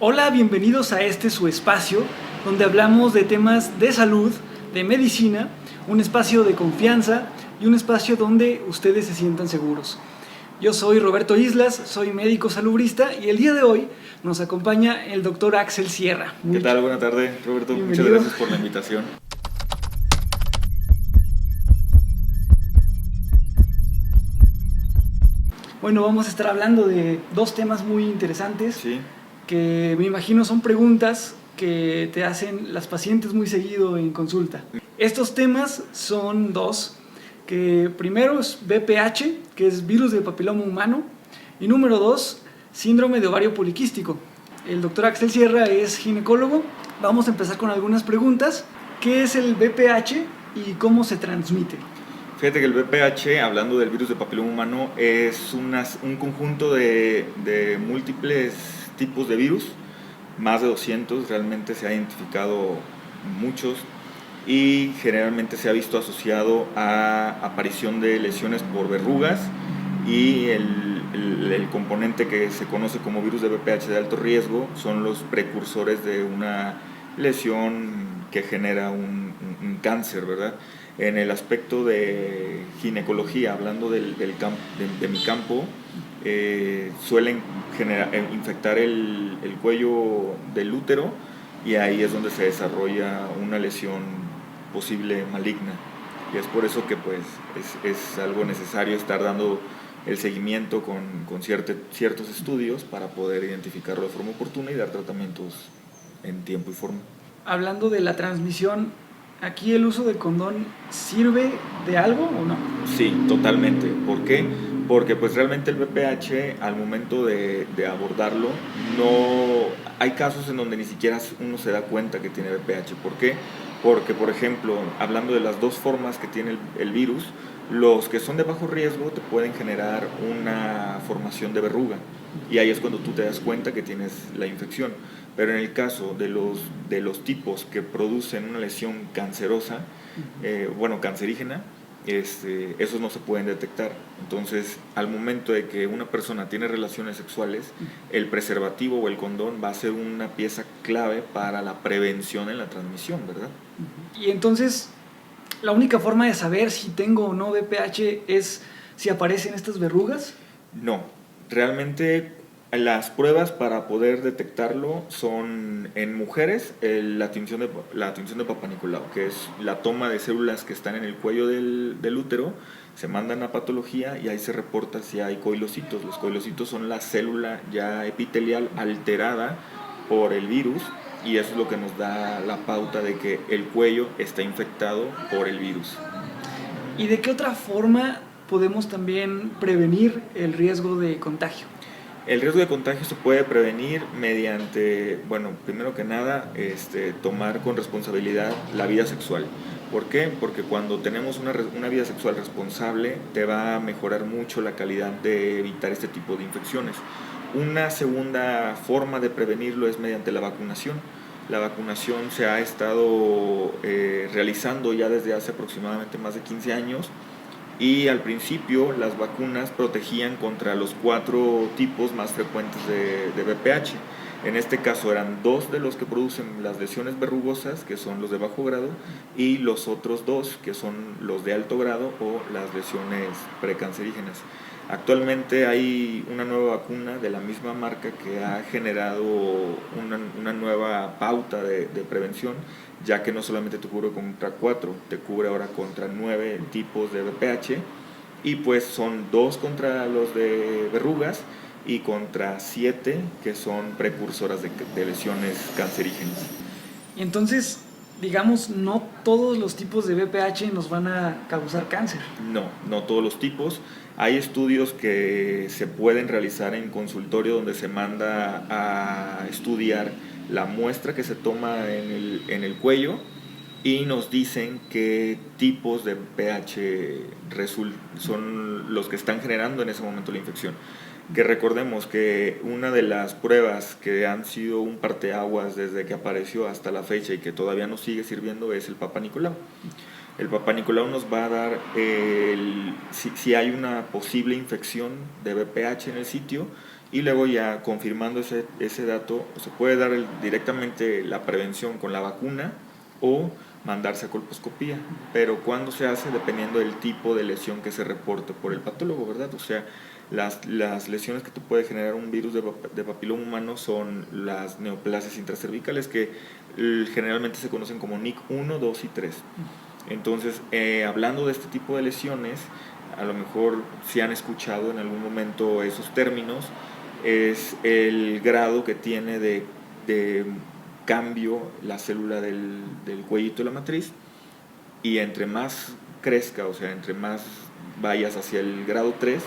Hola, bienvenidos a este su espacio, donde hablamos de temas de salud, de medicina, un espacio de confianza y un espacio donde ustedes se sientan seguros. Yo soy Roberto Islas, soy médico salubrista y el día de hoy nos acompaña el doctor Axel Sierra. ¿Qué tal? Buenas tardes, Roberto. Bienvenido. Muchas gracias por la invitación. Bueno, vamos a estar hablando de dos temas muy interesantes, Sí, que me imagino son preguntas que te hacen las pacientes muy seguido en consulta. Estos temas son dos, que primero es VPH, que es virus del papiloma humano, y número dos, síndrome de ovario poliquístico. El doctor Axel Sierra es ginecólogo. Vamos a empezar con algunas preguntas. ¿Qué es el VPH y cómo se transmite? fíjate que el VPH, hablando del virus del papiloma humano, es un conjunto de múltiples tipos de virus, más de 200, realmente se ha identificado muchos y generalmente se ha visto asociado a aparición de lesiones por verrugas y el componente que se conoce como virus de VPH de alto riesgo son los precursores de una lesión que genera un cáncer, ¿verdad? En el aspecto de ginecología, hablando de mi campo, suelen infectar el cuello del útero y ahí es donde se desarrolla una lesión posible maligna. Y es por eso que pues, es algo necesario estar dando el seguimiento con ciertos estudios para poder identificarlo de forma oportuna y dar tratamientos en tiempo y forma. Hablando de la transmisión, ¿aquí el uso de condón sirve de algo o no? Sí, totalmente. ¿Por qué? Porque pues realmente el VPH al momento de abordarlo, no hay casos en donde ni siquiera uno se da cuenta que tiene VPH. ¿Por qué? Porque, por ejemplo, hablando de las dos formas que tiene el virus, los que son de bajo riesgo te pueden generar una formación de verruga y ahí es cuando tú te das cuenta que tienes la infección. Pero en el caso de los tipos que producen una lesión cancerosa, cancerígena, esos no se pueden detectar. Entonces, al momento de que una persona tiene relaciones sexuales, el preservativo o el condón va a ser una pieza clave para la prevención en la transmisión, ¿verdad? Y entonces, la única forma de saber si tengo o no VPH es si aparecen estas verrugas. No, realmente las pruebas para poder detectarlo son en mujeres la tinción de Papá Nicolau, que es la toma de células que están en el cuello del útero, se mandan a patología y ahí se reporta si hay coilocitos. Los coilocitos son la célula ya epitelial alterada por el virus y eso es lo que nos da la pauta de que el cuello está infectado por el virus. ¿Y de qué otra forma podemos también prevenir el riesgo de contagio? El riesgo de contagio se puede prevenir mediante, primero que nada, tomar con responsabilidad la vida sexual. ¿Por qué? Porque cuando tenemos una vida sexual responsable, te va a mejorar mucho la calidad de evitar este tipo de infecciones. Una segunda forma de prevenirlo es mediante la vacunación. La vacunación se ha estado realizando ya desde hace aproximadamente más de 15 años. Y al principio las vacunas protegían contra los 4 tipos más frecuentes de VPH. En este caso eran 2 de los que producen las lesiones verrugosas, que son los de bajo grado, y los otros 2, que son los de alto grado o las lesiones precancerígenas. Actualmente hay una nueva vacuna de la misma marca que ha generado una nueva pauta de prevención, ya que no solamente te cubre contra 4, te cubre ahora contra 9 tipos de VPH y pues son 2 contra los de verrugas y contra 7 que son precursoras de lesiones cancerígenas. Y entonces, digamos, no todos los tipos de VPH nos van a causar cáncer. No todos los tipos. Hay estudios que se pueden realizar en consultorio donde se manda a estudiar la muestra que se toma en el cuello y nos dicen qué tipos de pH son los que están generando en ese momento la infección. Que recordemos que una de las pruebas que han sido un parteaguas desde que apareció hasta la fecha y que todavía nos sigue sirviendo es el Papá Nicolau. El Papá Nicolau nos va a dar si hay una posible infección de VPH en el sitio y luego ya confirmando ese dato, se puede dar directamente la prevención con la vacuna o mandarse a colposcopía, pero cuando se hace dependiendo del tipo de lesión que se reporte por el patólogo, ¿verdad? O sea, las lesiones que te puede generar un virus de papiloma humano son las neoplasias intracervicales, que generalmente se conocen como NIC 1, 2 y 3. Entonces, hablando de este tipo de lesiones, a lo mejor si han escuchado en algún momento esos términos, es el grado que tiene de cambio la célula del cuellito de la matriz, y entre más crezca, o sea, entre más vayas hacia el grado 3,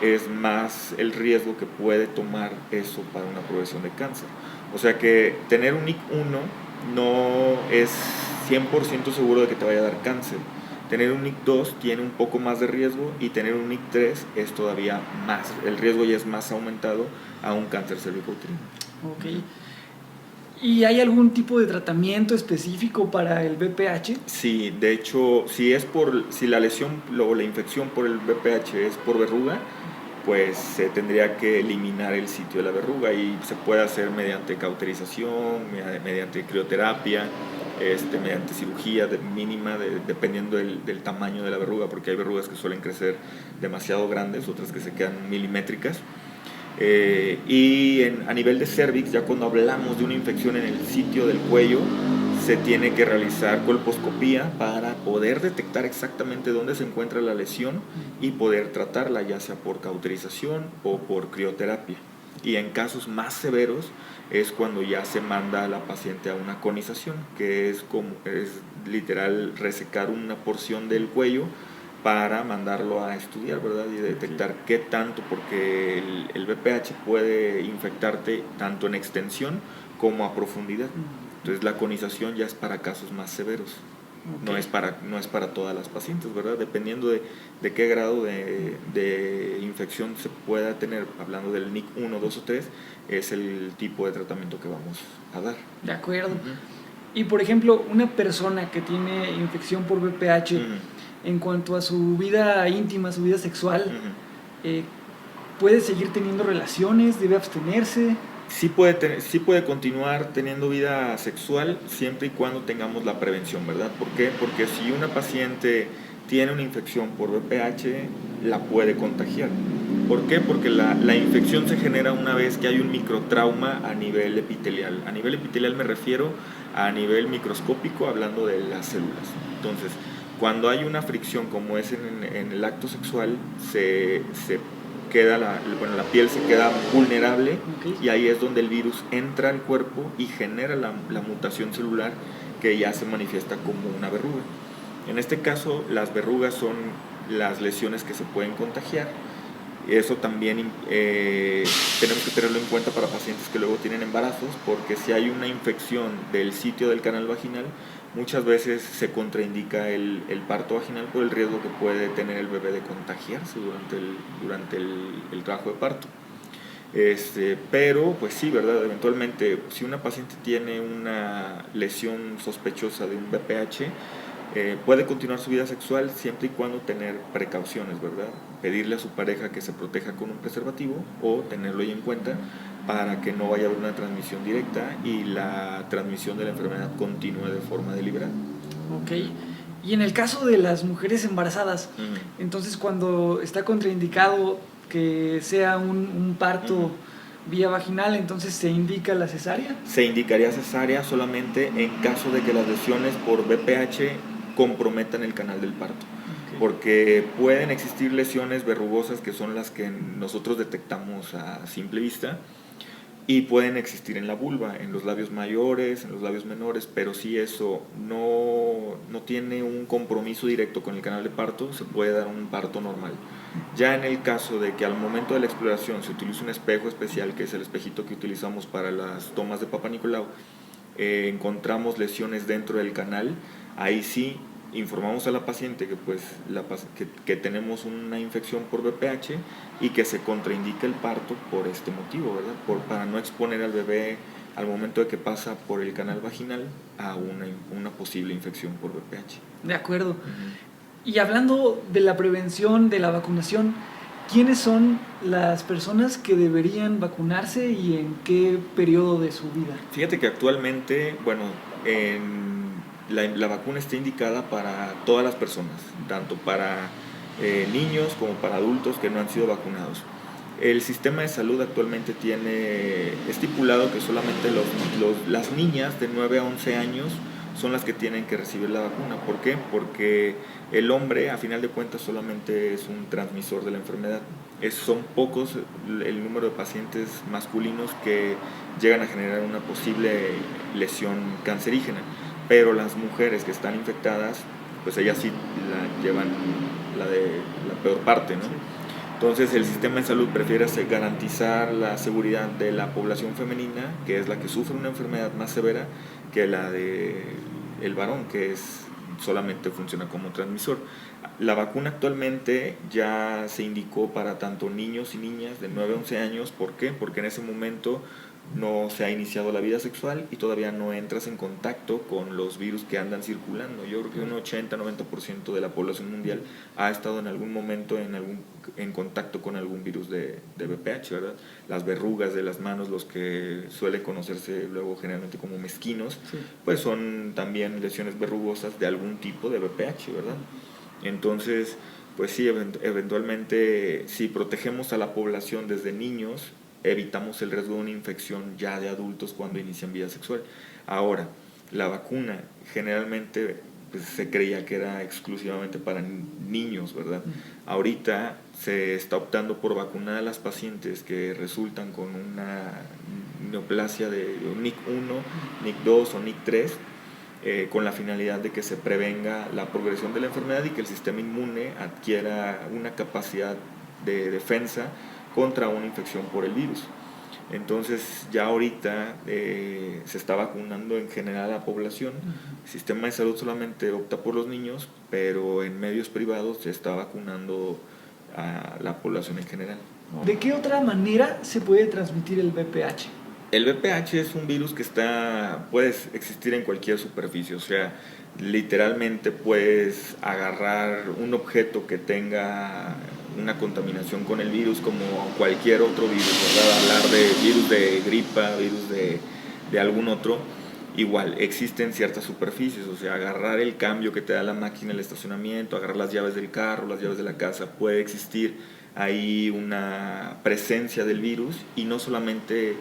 es más el riesgo que puede tomar eso para una progresión de cáncer. O sea que tener un NIC 1 no es 100% seguro de que te vaya a dar cáncer. Tener un NIC 2 tiene un poco más de riesgo, y tener un NIC 3 es todavía más, el riesgo ya es más aumentado a un cáncer cervicouterino. Ok. ¿Y hay algún tipo de tratamiento específico para el BPH? Sí, de hecho, si la lesión o la infección por el BPH es por verruga, pues se tendría que eliminar el sitio de la verruga, y se puede hacer mediante cauterización, mediante crioterapia, mediante cirugía mínima, dependiendo del tamaño de la verruga, porque hay verrugas que suelen crecer demasiado grandes, otras que se quedan milimétricas. Y a nivel de cervix, ya cuando hablamos de una infección en el sitio del cuello, se tiene que realizar colposcopía para poder detectar exactamente dónde se encuentra la lesión y poder tratarla, ya sea por cauterización o por crioterapia. Y en casos más severos es cuando ya se manda a la paciente a una conización, que es literal resecar una porción del cuello para mandarlo a estudiar, ¿verdad? Y detectar qué tanto, porque el BPH puede infectarte tanto en extensión como a profundidad. Entonces la conización ya es para casos más severos. Okay. No es para todas las pacientes, ¿verdad? Dependiendo de qué grado de infección se pueda tener, hablando del NIC 1, 2 o 3, es el tipo de tratamiento que vamos a dar. De acuerdo. Y por ejemplo, una persona que tiene infección por BPH, en cuanto a su vida íntima, su vida sexual, ¿puede seguir teniendo relaciones? ¿Debe abstenerse? Sí puede continuar teniendo vida sexual, siempre y cuando tengamos la prevención, ¿verdad? ¿Por qué? Porque si una paciente tiene una infección por VPH, la puede contagiar. ¿Por qué? Porque la infección se genera una vez que hay un microtrauma a nivel epitelial. A nivel epitelial me refiero a nivel microscópico, hablando de las células. Entonces, cuando hay una fricción como es en el acto sexual, la piel se queda vulnerable, okay. Y ahí es donde el virus entra al cuerpo y genera la mutación celular, que ya se manifiesta como una verruga. En este caso, las verrugas son las lesiones que se pueden contagiar. Eso también tenemos que tenerlo en cuenta para pacientes que luego tienen embarazos, porque si hay una infección del sitio del canal vaginal, muchas veces se contraindica el parto vaginal por el riesgo que puede tener el bebé de contagiarse durante el trabajo de parto. Pero pues sí, ¿verdad? Eventualmente, si una paciente tiene una lesión sospechosa de un BPH, puede continuar su vida sexual siempre y cuando tener precauciones, ¿verdad? Pedirle a su pareja que se proteja con un preservativo, o tenerlo ahí en cuenta para que no vaya a haber una transmisión directa y la transmisión de la enfermedad continúe de forma deliberada. Ok. Y en el caso de las mujeres embarazadas, entonces cuando está contraindicado que sea un parto vía vaginal, entonces ¿se indica la cesárea? Se indicaría cesárea solamente en caso de que las lesiones por VPH comprometan el canal del parto. Okay. Porque pueden existir lesiones verrugosas que son las que nosotros detectamos a simple vista, y pueden existir en la vulva, en los labios mayores, en los labios menores, pero si eso no tiene un compromiso directo con el canal de parto, se puede dar un parto normal. Ya en el caso de que al momento de la exploración se utilice un espejo especial, que es el espejito que utilizamos para las tomas de Papa Nicolau, encontramos lesiones dentro del canal, ahí sí informamos a la paciente que tenemos una infección por VPH y que se contraindica el parto por este motivo, ¿verdad? Para no exponer al bebé al momento de que pasa por el canal vaginal a una posible infección por VPH. De acuerdo. Y hablando de la prevención, de la vacunación, ¿quiénes son las personas que deberían vacunarse y en qué periodo de su vida? Fíjate que actualmente, bueno, la vacuna está indicada para todas las personas, tanto para niños como para adultos que no han sido vacunados. El sistema de salud actualmente tiene estipulado que solamente las niñas de 9 a 11 años son las que tienen que recibir la vacuna. ¿Por qué? Porque el hombre, a final de cuentas, solamente es un transmisor de la enfermedad. Son pocos el número de pacientes masculinos que llegan a generar una posible lesión cancerígena, pero las mujeres que están infectadas, pues ellas sí la llevan la peor parte, ¿no? Entonces el sistema de salud prefiere garantizar la seguridad de la población femenina, que es la que sufre una enfermedad más severa, que la de el varón, que solamente funciona como transmisor. La vacuna actualmente ya se indicó para tanto niños y niñas de 9 a 11 años. ¿Por qué? Porque en ese momento no se ha iniciado la vida sexual y todavía no entras en contacto con los virus que andan circulando. Yo creo que un 80-90% de la población mundial ha estado en algún momento en contacto con algún virus de VPH, ¿verdad? Las verrugas de las manos, los que suelen conocerse luego generalmente como mezquinos, sí, pues son también lesiones verrugosas de algún tipo de VPH, ¿verdad? Entonces, pues sí, eventualmente, si protegemos a la población desde niños, evitamos el riesgo de una infección ya de adultos cuando inician vida sexual. Ahora, la vacuna generalmente pues, se creía que era exclusivamente para niños, ¿verdad? Ahorita se está optando por vacunar a las pacientes que resultan con una neoplasia de NIC1, NIC2 o NIC3, con la finalidad de que se prevenga la progresión de la enfermedad y que el sistema inmune adquiera una capacidad de defensa contra una infección por el virus. Entonces ya ahorita se está vacunando en general a la población. El sistema de salud solamente opta por los niños, pero en medios privados se está vacunando a la población en general. ¿De qué otra manera se puede transmitir el VPH? El VPH es un virus que puede existir en cualquier superficie, o sea, literalmente puedes agarrar un objeto que tenga una contaminación con el virus como cualquier otro virus, ¿verdad? Hablar de virus de gripa, virus de algún otro, igual, existen ciertas superficies, o sea, agarrar el cambio que te da la máquina, el estacionamiento, agarrar las llaves del carro, las llaves de la casa, puede existir ahí una presencia del virus y no solamente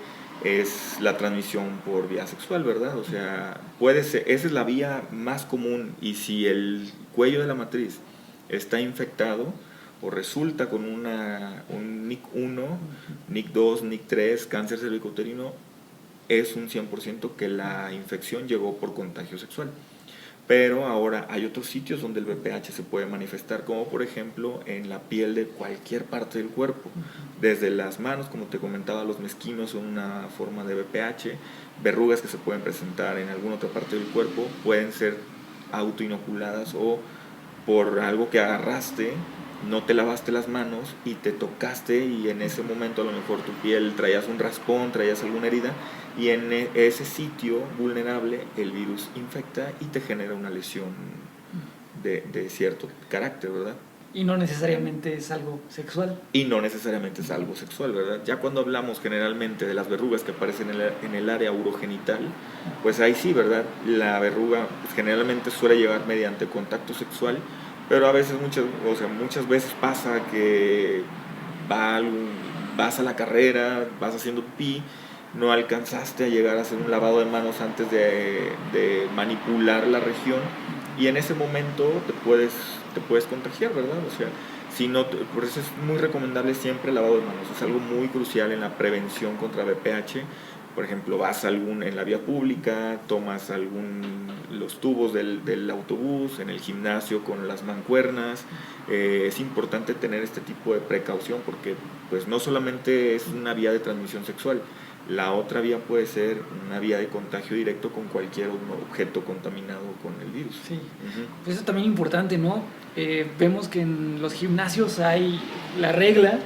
es la transmisión por vía sexual, ¿verdad? O sea, puede ser, esa es la vía más común y si el cuello de la matriz está infectado o resulta con un NIC1, NIC2, NIC3, cáncer cervicouterino, es un 100% que la infección llegó por contagio sexual. Pero ahora hay otros sitios donde el VPH se puede manifestar, como por ejemplo en la piel de cualquier parte del cuerpo, desde las manos, como te comentaba, los mezquinos son una forma de VPH, verrugas que se pueden presentar en alguna otra parte del cuerpo, pueden ser autoinoculadas o por algo que agarraste, no te lavaste las manos y te tocaste y en ese momento a lo mejor tu piel traías un raspón, traías alguna herida y en ese sitio vulnerable el virus infecta y te genera una lesión de cierto carácter, ¿verdad? Y no necesariamente es algo sexual. Y no necesariamente es algo sexual, ¿verdad? Ya cuando hablamos generalmente de las verrugas que aparecen en el área urogenital, pues ahí sí, ¿verdad? La verruga pues, generalmente suele llegar mediante contacto sexual, pero a veces, muchas veces pasa que vas a la carrera, vas haciendo pipí, no alcanzaste a llegar a hacer un lavado de manos antes de manipular la región y en ese momento te puedes contagiar, ¿verdad? O sea, por eso es muy recomendable siempre el lavado de manos, es algo muy crucial en la prevención contra VPH. Por ejemplo, vas en la vía pública, tomas los tubos del autobús, en el gimnasio con las mancuernas. Es importante tener este tipo de precaución porque pues, no solamente es una vía de transmisión sexual, la otra vía puede ser una vía de contagio directo con cualquier objeto contaminado con el virus. Sí, pues eso también es importante, ¿no? Vemos que en los gimnasios hay la regla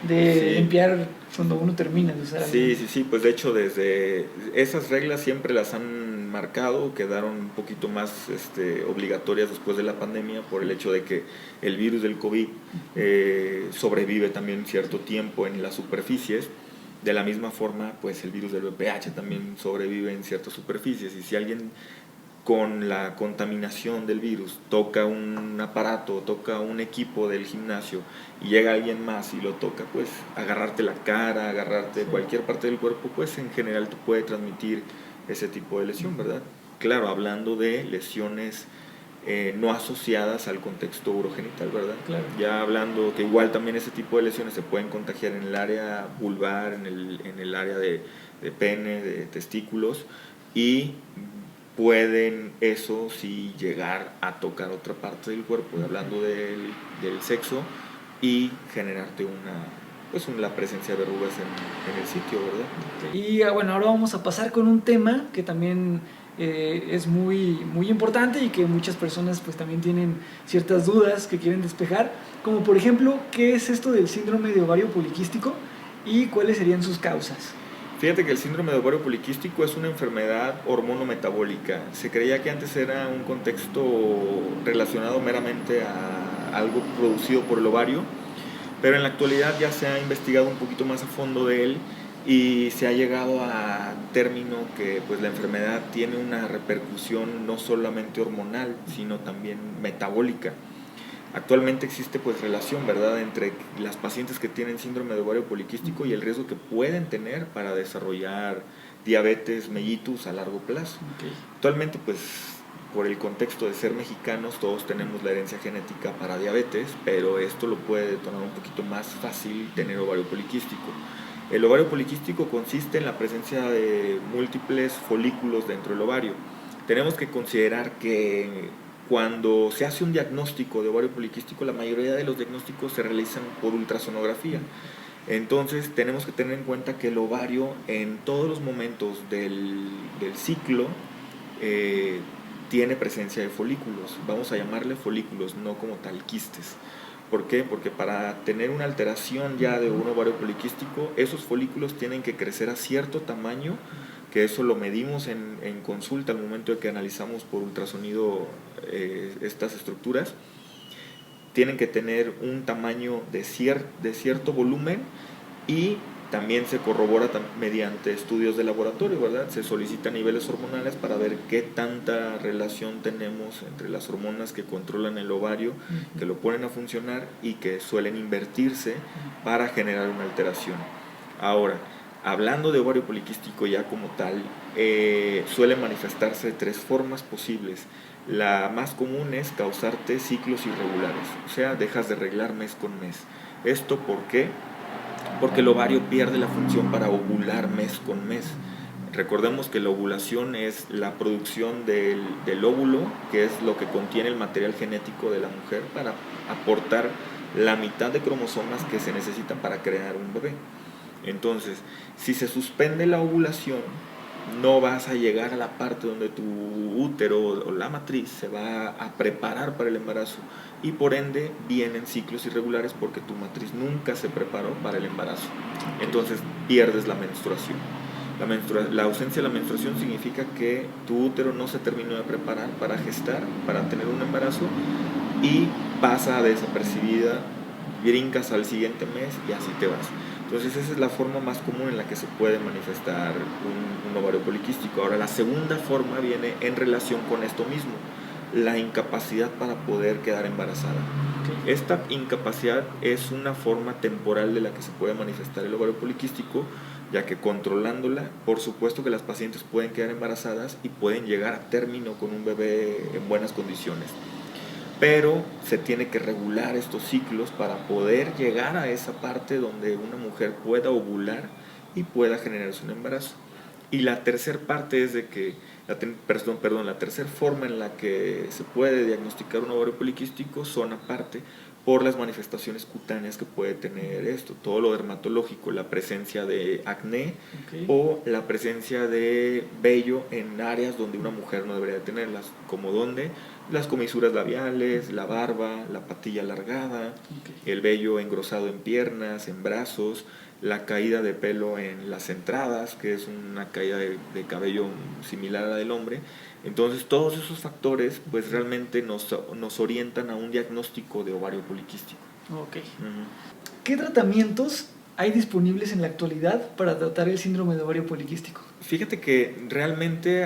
de limpiar cuando uno termina de usar algo. Sí, pues de hecho desde esas reglas siempre las han marcado, quedaron un poquito más obligatorias después de la pandemia por el hecho de que el virus del COVID sobrevive también cierto tiempo en las superficies. De la misma forma, pues el virus del VPH también sobrevive en ciertas superficies, y si alguien con la contaminación del virus toca un aparato, toca un equipo del gimnasio y llega alguien más y lo toca, pues agarrarte la cara, agarrarte cualquier parte del cuerpo, pues en general te puede transmitir ese tipo de lesión, ¿verdad? Claro, hablando de lesiones no asociadas al contexto urogenital, ¿verdad? Claro. Ya hablando que igual también ese tipo de lesiones se pueden contagiar en el área vulvar, en el área de pene, de testículos, y pueden eso sí llegar a tocar otra parte del cuerpo, hablando del sexo, y generarte la presencia de arrugas en el sitio, ¿verdad? Y bueno, ahora vamos a pasar con un tema que también es muy, muy importante y que muchas personas pues también tienen ciertas dudas que quieren despejar, como por ejemplo, ¿qué es esto del síndrome de ovario poliquístico y cuáles serían sus causas? Fíjate que el síndrome de ovario poliquístico es una enfermedad hormonometabólica. Se creía que antes era un contexto relacionado meramente a algo producido por el ovario, pero en la actualidad ya se ha investigado un poquito más a fondo de él y se ha llegado a término que pues la enfermedad tiene una repercusión no solamente hormonal, sino también metabólica. Actualmente existe pues relación, ¿verdad?, entre las pacientes que tienen síndrome de ovario poliquístico y el riesgo que pueden tener para desarrollar diabetes mellitus a largo plazo. Okay. Actualmente pues por el contexto de ser mexicanos todos tenemos la herencia genética para diabetes, pero esto lo puede detonar un poquito más fácil tener ovario poliquístico. El ovario poliquístico consiste en la presencia de múltiples folículos dentro del ovario. Tenemos que considerar que cuando se hace un diagnóstico de ovario poliquístico, la mayoría de los diagnósticos se realizan por ultrasonografía. Entonces tenemos que tener en cuenta que el ovario en todos los momentos del ciclo tiene presencia de folículos. Vamos a llamarle folículos, no como tal quistes. ¿Por qué? Porque para tener una alteración ya de un ovario poliquístico, esos folículos tienen que crecer a cierto tamaño, que eso lo medimos en consulta al momento de que analizamos por ultrasonido estas estructuras. Tienen que tener un tamaño de cierto volumen, y también se corrobora mediante estudios de laboratorio, ¿verdad? Se solicitan niveles hormonales para ver qué tanta relación tenemos entre las hormonas que controlan el ovario, que lo ponen a funcionar y que suelen invertirse para generar una alteración. Ahora, hablando de ovario poliquístico ya como tal, suele manifestarse de tres formas posibles. La más común es causarte ciclos irregulares, o sea, dejas de reglar mes con mes. ¿Esto por qué? Porque el ovario pierde la función para ovular mes con mes. Recordemos que la ovulación es la producción del óvulo, que es lo que contiene el material genético de la mujer para aportar la mitad de cromosomas que se necesitan para crear un bebé. Entonces, si se suspende la ovulación, no vas a llegar a la parte donde tu útero o la matriz se va a preparar para el embarazo, y por ende vienen ciclos irregulares porque tu matriz nunca se preparó para el embarazo. Entonces pierdes la menstruación. La ausencia de la menstruación significa que tu útero no se terminó de preparar para gestar, para tener un embarazo, y pasa desapercibida, brincas al siguiente mes y así te vas. Entonces esa es la forma más común en la que se puede manifestar un ovario poliquístico. Ahora, la segunda forma viene en relación con esto mismo, la incapacidad para poder quedar embarazada. Okay. Esta incapacidad es una forma temporal de la que se puede manifestar el ovario poliquístico, ya que controlándola, por supuesto que las pacientes pueden quedar embarazadas y pueden llegar a término con un bebé en buenas condiciones. Pero se tiene que regular estos ciclos para poder llegar a esa parte donde una mujer pueda ovular y pueda generarse un embarazo. Y la tercera parte es de que, la tercera forma en la que se puede diagnosticar un ovario poliquístico son aparte por las manifestaciones cutáneas que puede tener esto, todo lo dermatológico, la presencia de acné, okay, o la presencia de vello en áreas donde una mujer no debería tenerlas, como donde las comisuras labiales, la barba, la patilla alargada, okay, el vello engrosado en piernas, en brazos, la caída de pelo en las entradas, que es una caída de cabello similar a la del hombre. Entonces todos esos factores pues realmente nos orientan a un diagnóstico de ovario poliquístico. Ok. ¿Qué tratamientos hay disponibles en la actualidad para tratar el síndrome de ovario poliquístico? Fíjate que realmente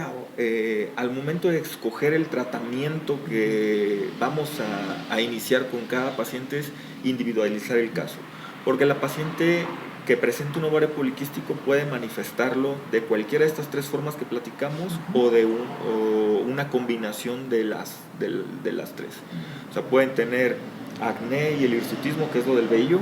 al momento de escoger el tratamiento que vamos a iniciar con cada paciente es individualizar el caso, porque la paciente que presenta un ovario poliquístico puede manifestarlo de cualquiera de estas 3 formas que platicamos o de una combinación de las 3. O sea, pueden tener acné y el hirsutismo, que es lo del vello,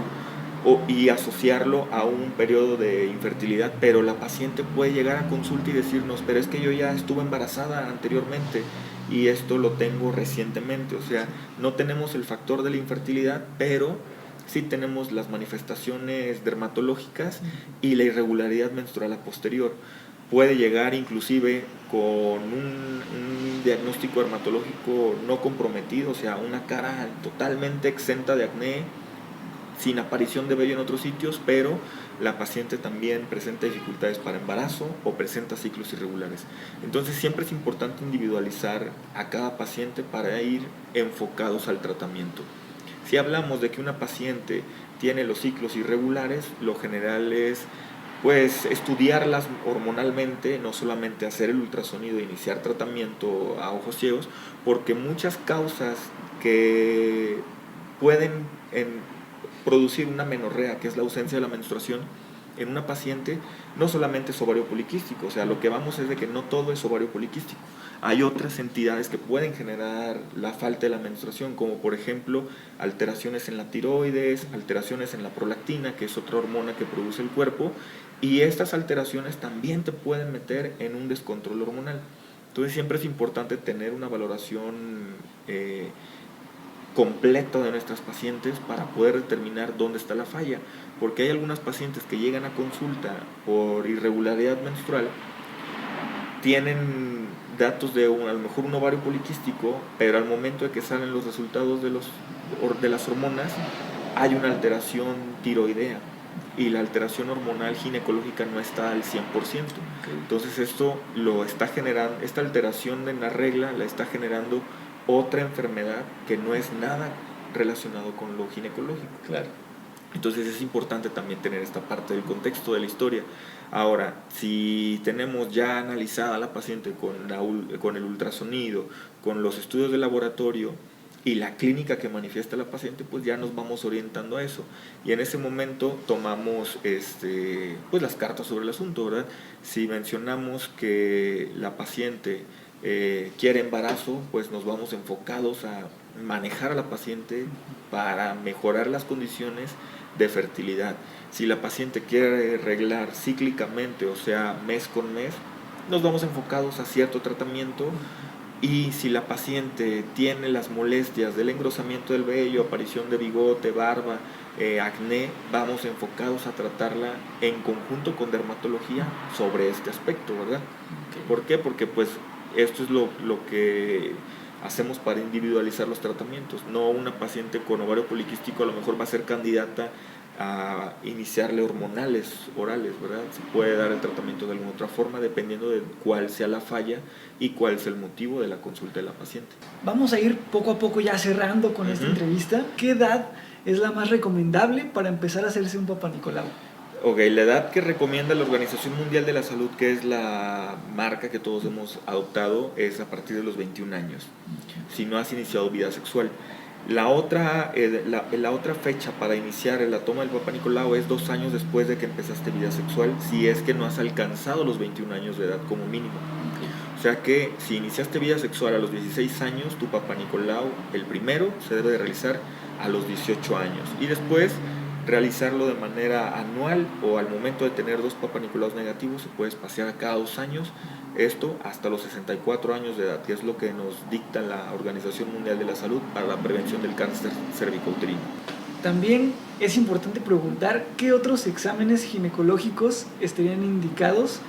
y asociarlo a un periodo de infertilidad, pero la paciente puede llegar a consulta y decirnos, pero es que yo ya estuve embarazada anteriormente y esto lo tengo recientemente. O sea, no tenemos el factor de la infertilidad, pero sí tenemos las manifestaciones dermatológicas y la irregularidad menstrual a posterior. Puede llegar inclusive con un diagnóstico dermatológico no comprometido, o sea, una cara totalmente exenta de acné, sin aparición de vello en otros sitios, pero la paciente también presenta dificultades para embarazo o presenta ciclos irregulares. Entonces siempre es importante individualizar a cada paciente para ir enfocados al tratamiento. Si hablamos de que una paciente tiene los ciclos irregulares, lo general es pues estudiarlas hormonalmente, no solamente hacer el ultrasonido e iniciar tratamiento a ojos ciegos, porque muchas causas que pueden producir una menorrea, que es la ausencia de la menstruación en una paciente, no solamente es ovario poliquístico. O sea, lo que vamos es de que no todo es ovario poliquístico. Hay otras entidades que pueden generar la falta de la menstruación, como por ejemplo alteraciones en la tiroides, alteraciones en la prolactina, que es otra hormona que produce el cuerpo, y estas alteraciones también te pueden meter en un descontrol hormonal. Entonces siempre es importante tener una valoración completa de nuestras pacientes para poder determinar dónde está la falla, porque hay algunas pacientes que llegan a consulta por irregularidad menstrual, tienen datos de a lo mejor un ovario poliquístico, pero al momento de que salen los resultados de las hormonas hay una alteración tiroidea y la alteración hormonal ginecológica no está al 100%. Entonces esto lo está generando, esta alteración en la regla la está generando otra enfermedad que no es nada relacionado con lo ginecológico. Claro. Entonces es importante también tener esta parte del contexto de la historia. Ahora, si tenemos ya analizada a la paciente con el ultrasonido, con los estudios de laboratorio y la clínica que manifiesta la paciente, pues ya nos vamos orientando a eso. Y en ese momento tomamos pues las cartas sobre el asunto, ¿verdad? Si mencionamos que la paciente quiere embarazo, pues nos vamos enfocados a manejar a la paciente para mejorar las condiciones de fertilidad. Si la paciente quiere reglar cíclicamente, o sea, mes con mes, nos vamos enfocados a cierto tratamiento. Y si la paciente tiene las molestias del engrosamiento del vello, aparición de bigote, barba, acné, vamos enfocados a tratarla en conjunto con dermatología sobre este aspecto, ¿verdad? Okay. ¿Por qué? Porque pues esto es lo que hacemos para individualizar los tratamientos. No una paciente con ovario poliquístico a lo mejor va a ser candidata a iniciarle hormonales orales, ¿verdad? Se puede dar el tratamiento de alguna otra forma dependiendo de cuál sea la falla y cuál es el motivo de la consulta de la paciente. Vamos a ir poco a poco ya cerrando con esta entrevista. ¿Qué edad es la más recomendable para empezar a hacerse un Papá Nicolau? Ok, la edad que recomienda la Organización Mundial de la Salud, que es la marca que todos hemos adoptado, es a partir de los 21 años, si no has iniciado vida sexual. La otra fecha para iniciar la toma del Papá Nicolau es 2 años después de que empezaste vida sexual, si es que no has alcanzado los 21 años de edad como mínimo. O sea que si iniciaste vida sexual a los 16 años, tu Papá Nicolau, el primero, se debe de realizar a los 18 años. Y después realizarlo de manera anual o al momento de tener 2 Papá Nicolaus negativos, se puede espaciar a cada 2 años. Esto hasta los 64 años de edad, que es lo que nos dicta la Organización Mundial de la Salud para la prevención del cáncer cervicouterino. También es importante preguntar qué otros exámenes ginecológicos estarían indicados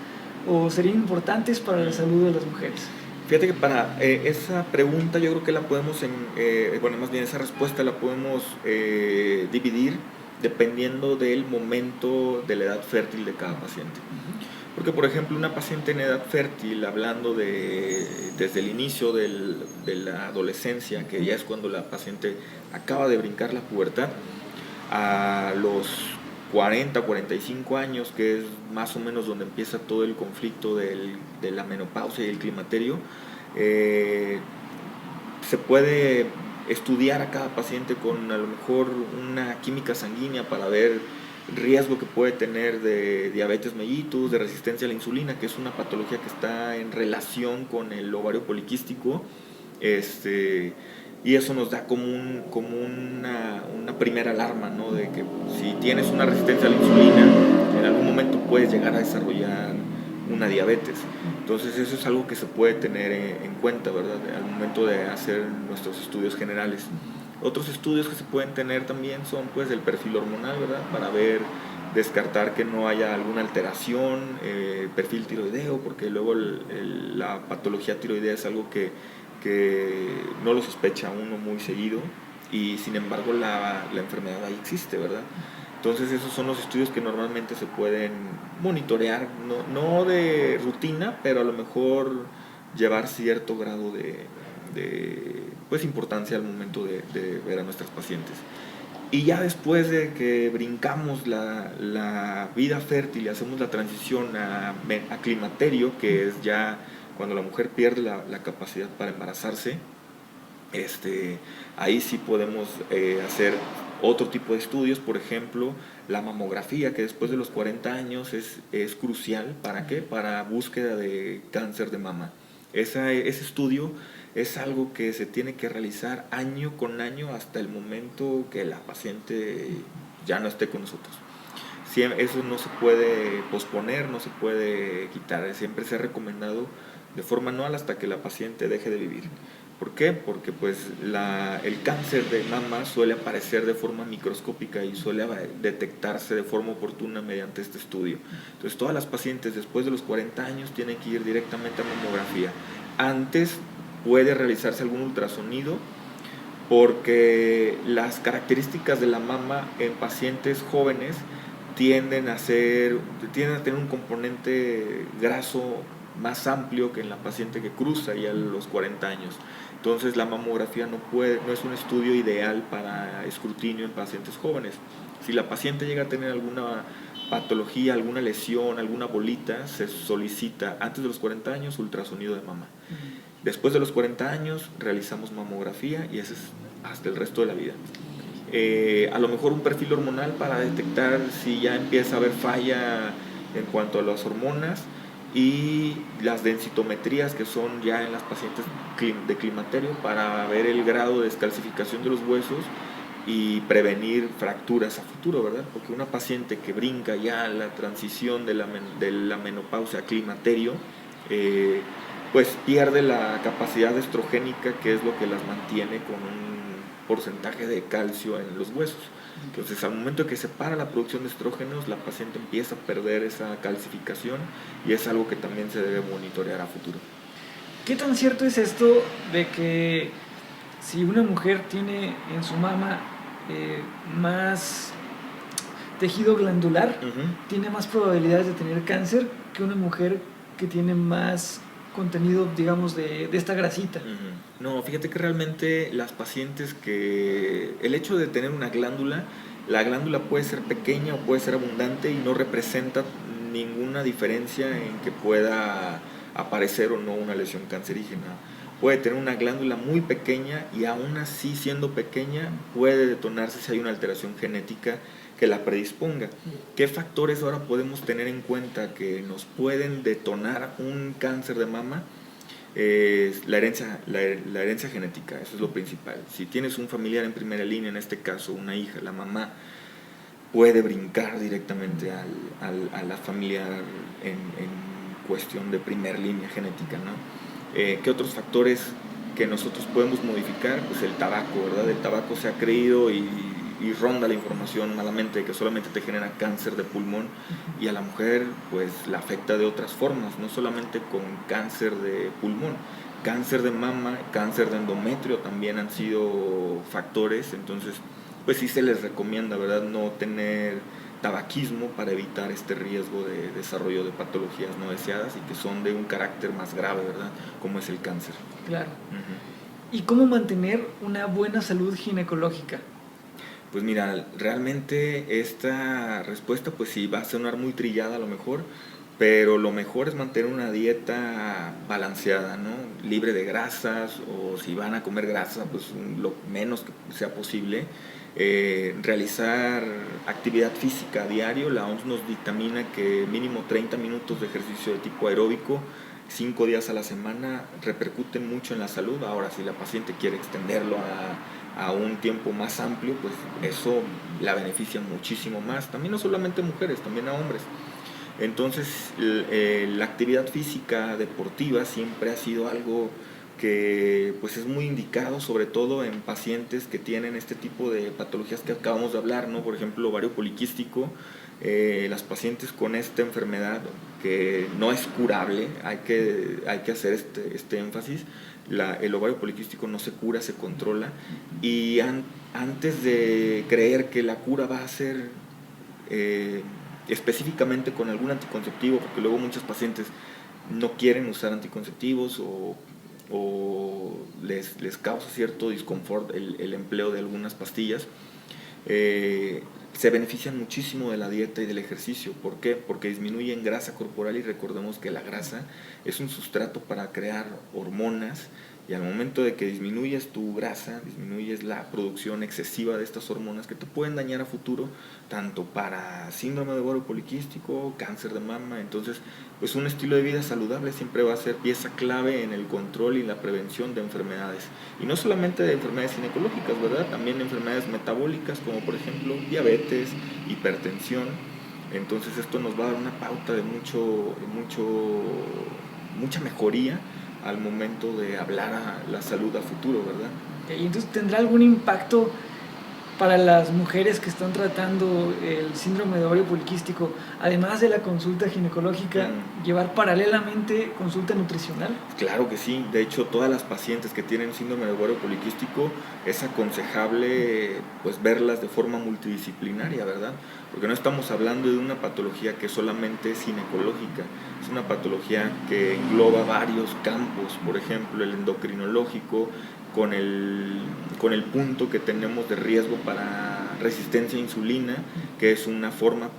o serían importantes para la salud de las mujeres. Fíjate que para esa pregunta yo creo que la podemos, más bien esa respuesta la podemos dividir dependiendo del momento de la edad fértil de cada paciente. Porque, por ejemplo, una paciente en edad fértil, hablando desde el inicio de la adolescencia, que ya es cuando la paciente acaba de brincar la pubertad, a los 40, 45 años, que es más o menos donde empieza todo el conflicto de la menopausia y el climaterio, se puede estudiar a cada paciente con a lo mejor una química sanguínea para ver riesgo que puede tener de diabetes mellitus, de resistencia a la insulina, que es una patología que está en relación con el ovario poliquístico, y eso nos da como una primera alarma, ¿no? De que si tienes una resistencia a la insulina, en algún momento puedes llegar a desarrollar una diabetes. Entonces eso es algo que se puede tener en cuenta, ¿verdad? Al momento de hacer nuestros estudios generales. Otros estudios que se pueden tener también son pues el perfil hormonal, ¿verdad? Para descartar que no haya alguna alteración, perfil tiroideo, porque luego la patología tiroidea es algo que no lo sospecha uno muy seguido y sin embargo la enfermedad ahí existe, ¿verdad? Entonces esos son los estudios que normalmente se pueden monitorear, no de rutina, pero a lo mejor llevar cierto grado de pues importancia al momento de ver a nuestras pacientes. Y ya después de que brincamos la vida fértil y hacemos la transición a climaterio, que es ya cuando la mujer pierde la capacidad para embarazarse, ahí sí podemos hacer otro tipo de estudios, por ejemplo, la mamografía, que después de los 40 años es crucial. ¿Para qué? Para búsqueda de cáncer de mama. Ese estudio es algo que se tiene que realizar año con año hasta el momento que la paciente ya no esté con nosotros. Eso no se puede posponer, no se puede quitar, siempre se ha recomendado de forma anual hasta que la paciente deje de vivir. ¿Por qué? Porque pues el cáncer de mama suele aparecer de forma microscópica y suele detectarse de forma oportuna mediante este estudio. Entonces todas las pacientes después de los 40 años tienen que ir directamente a mamografía. Antes puede realizarse algún ultrasonido porque las características de la mama en pacientes jóvenes tienden a tener un componente graso más amplio que en la paciente que cruza ya los 40 años. Entonces la mamografía no es un estudio ideal para escrutinio en pacientes jóvenes. Si la paciente llega a tener alguna patología, alguna lesión, alguna bolita, se solicita antes de los 40 años ultrasonido de mama. Después de los 40 años realizamos mamografía y ese es hasta el resto de la vida. A lo mejor un perfil hormonal para detectar si ya empieza a haber falla en cuanto a las hormonas, y las densitometrías, que son ya en las pacientes de climaterio, para ver el grado de descalcificación de los huesos y prevenir fracturas a futuro, ¿verdad? Porque una paciente que brinca ya la transición de la menopausia a climaterio, pues pierde la capacidad estrogénica, que es lo que las mantiene con un porcentaje de calcio en los huesos. Entonces, al momento que se para la producción de estrógenos, la paciente empieza a perder esa calcificación y es algo que también se debe monitorear a futuro. ¿Qué tan cierto es esto de que si una mujer tiene en su mama más tejido glandular, tiene más probabilidades de tener cáncer que una mujer que tiene más contenido, digamos, de esta grasita? No, fíjate que realmente las pacientes el hecho de tener una glándula, la glándula puede ser pequeña o puede ser abundante y no representa ninguna diferencia en que pueda aparecer o no una lesión cancerígena. Puede tener una glándula muy pequeña y aún así, siendo pequeña, puede detonarse si hay una alteración genética que la predisponga. ¿Qué factores ahora podemos tener en cuenta que nos pueden detonar un cáncer de mama? La herencia genética, eso es lo principal. Si tienes un familiar en primera línea, en este caso una hija, la mamá puede brincar directamente a la familia en cuestión de primera línea genética, ¿no? ¿Qué otros factores que nosotros podemos modificar? Pues el tabaco, ¿verdad? El tabaco se ha creído y ronda la información malamente de que solamente te genera cáncer de pulmón, y a la mujer pues la afecta de otras formas, no solamente con cáncer de pulmón, cáncer de mama, cáncer de endometrio también han sido factores. Entonces pues sí se les recomienda, ¿verdad?, no tener tabaquismo para evitar este riesgo de desarrollo de patologías no deseadas y que son de un carácter más grave, ¿verdad?, como es el cáncer. Claro. ¿Y cómo mantener una buena salud ginecológica? Pues mira, realmente esta respuesta pues sí va a sonar muy trillada a lo mejor, pero lo mejor es mantener una dieta balanceada, ¿no? Libre de grasas, o si van a comer grasa, pues lo menos que sea posible. Realizar actividad física a diario. La OMS nos dictamina que mínimo 30 minutos de ejercicio de tipo aeróbico 5 días a la semana repercuten mucho en la salud. Ahora, si la paciente quiere extenderlo a un tiempo más amplio, pues eso la beneficia muchísimo más. También no solamente a mujeres, también a hombres. Entonces, la actividad física deportiva siempre ha sido algo que pues es muy indicado, sobre todo en pacientes que tienen este tipo de patologías que acabamos de hablar, ¿no? Por ejemplo, ovario poliquístico. Las pacientes con esta enfermedad, que no es curable, hay que hacer este énfasis. El ovario poliquístico no se cura, se controla, y antes de creer que la cura va a ser específicamente con algún anticonceptivo, porque luego muchos pacientes no quieren usar anticonceptivos o les causa cierto disconfort el empleo de algunas pastillas, se benefician muchísimo de la dieta y del ejercicio. ¿Por qué? Porque disminuyen grasa corporal, y recordemos que la grasa es un sustrato para crear hormonas, y al momento de que disminuyes tu grasa, disminuyes la producción excesiva de estas hormonas que te pueden dañar a futuro, tanto para síndrome de ovario poliquístico, cáncer de mama. Entonces, pues un estilo de vida saludable siempre va a ser pieza clave en el control y la prevención de enfermedades. Y no solamente de enfermedades ginecológicas, ¿verdad? También enfermedades metabólicas, como por ejemplo diabetes, hipertensión. Entonces esto nos va a dar una pauta de mucha mejoría al momento de hablar a la salud a futuro, ¿verdad? Y entonces, ¿tendrá algún impacto para las mujeres que están tratando el síndrome de ovario poliquístico, además de la consulta ginecológica, llevar paralelamente consulta nutricional? Claro que sí. De hecho, todas las pacientes que tienen síndrome de ovario poliquístico es aconsejable pues verlas de forma multidisciplinaria, ¿verdad? Porque no estamos hablando de una patología que solamente es ginecológica, es una patología que engloba varios campos. Por ejemplo, el endocrinológico, con el punto que tenemos de riesgo para resistencia a insulina, que es una forma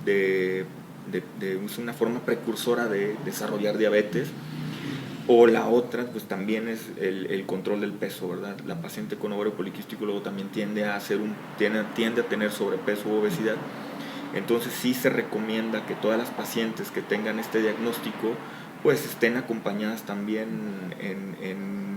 es una forma precursora de desarrollar diabetes. O la otra, pues también es el control del peso, ¿verdad? La paciente con ovario poliquístico luego también tiende a tener sobrepeso u obesidad. Entonces sí se recomienda que todas las pacientes que tengan este diagnóstico pues estén acompañadas también en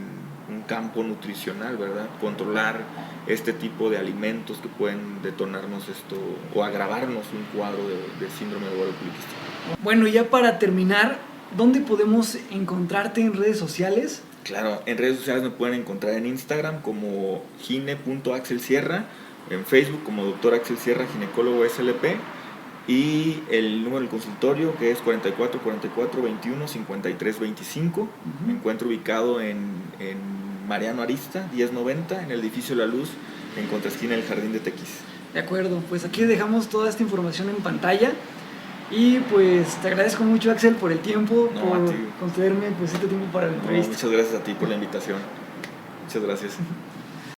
un campo nutricional, ¿verdad? Controlar este tipo de alimentos que pueden detonarnos esto o agravarnos un cuadro de síndrome de ovario poliquístico. Bueno, ya para terminar, ¿dónde podemos encontrarte en redes sociales? Claro, en redes sociales me pueden encontrar en Instagram como gine.axelsierra, en Facebook como Dr. Axel Sierra, ginecólogo SLP, y el número del consultorio, que es 44 44 21 53 25. Me encuentro ubicado en Mariano Arista 1090, en el edificio La Luz, en contraesquina del Jardín de Tequis. De acuerdo, pues aquí dejamos toda esta información en pantalla. Y pues te agradezco mucho, Axel, por el tiempo, por concederme pues este tiempo para la entrevista. Muchas gracias a ti por la invitación. Muchas gracias.